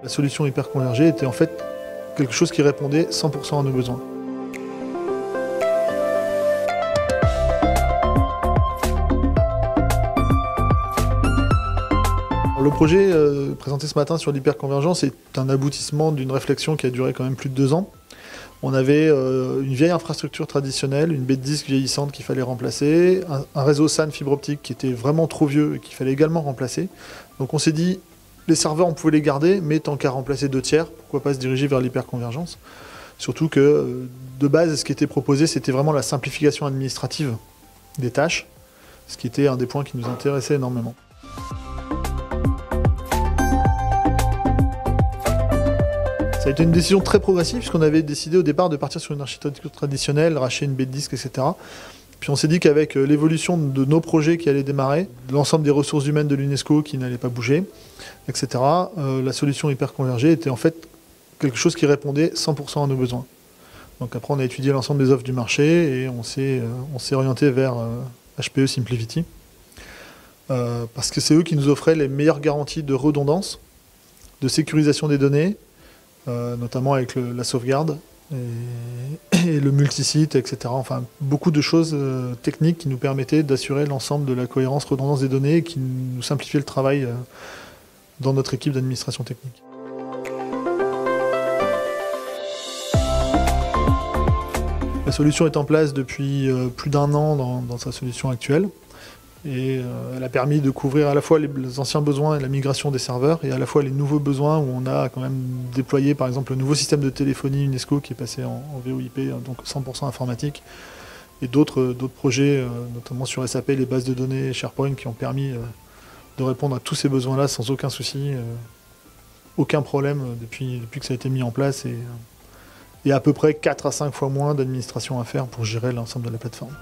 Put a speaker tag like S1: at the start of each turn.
S1: La solution hyperconvergée était en fait quelque chose qui répondait 100% à nos besoins. Le projet présenté ce matin sur l'hyperconvergence est un aboutissement d'une réflexion qui a duré quand même plus de 2 ans. On avait une vieille infrastructure traditionnelle, une baie de disque vieillissante qu'il fallait remplacer, un réseau SAN fibre optique qui était vraiment trop vieux et qu'il fallait également remplacer. Donc on s'est dit, les serveurs on pouvait les garder, mais tant qu'à remplacer 2 tiers, pourquoi pas se diriger vers l'hyperconvergence. Surtout que de base, ce qui était proposé, c'était vraiment la simplification administrative des tâches, ce qui était un des points qui nous intéressait énormément. Ça a été une décision très progressive, puisqu'on avait décidé au départ de partir sur une architecture traditionnelle, racheter une baie de disque, etc. Puis on s'est dit qu'avec l'évolution de nos projets qui allaient démarrer, l'ensemble des ressources humaines de l'UNESCO qui n'allaient pas bouger, etc., la solution hyperconvergée était en fait quelque chose qui répondait 100% à nos besoins. Donc après, on a étudié l'ensemble des offres du marché et on s'est orienté vers HPE Simplivity, parce que c'est eux qui nous offraient les meilleures garanties de redondance, de sécurisation des données, notamment avec la sauvegarde et le multisite, etc. Enfin, beaucoup de choses techniques qui nous permettaient d'assurer l'ensemble de la cohérence, redondance des données et qui nous simplifiaient le travail dans notre équipe d'administration technique. La solution est en place depuis plus d'1 an dans sa solution actuelle. Et elle a permis de couvrir à la fois les anciens besoins et la migration des serveurs, et à la fois les nouveaux besoins où on a quand même déployé par exemple le nouveau système de téléphonie UNESCO qui est passé en VoIP, donc 100% informatique, et d'autres projets, notamment sur SAP, les bases de données SharePoint qui ont permis de répondre à tous ces besoins-là sans aucun souci, aucun problème depuis que ça a été mis en place, et à peu près 4 à 5 fois moins d'administration à faire pour gérer l'ensemble de la plateforme.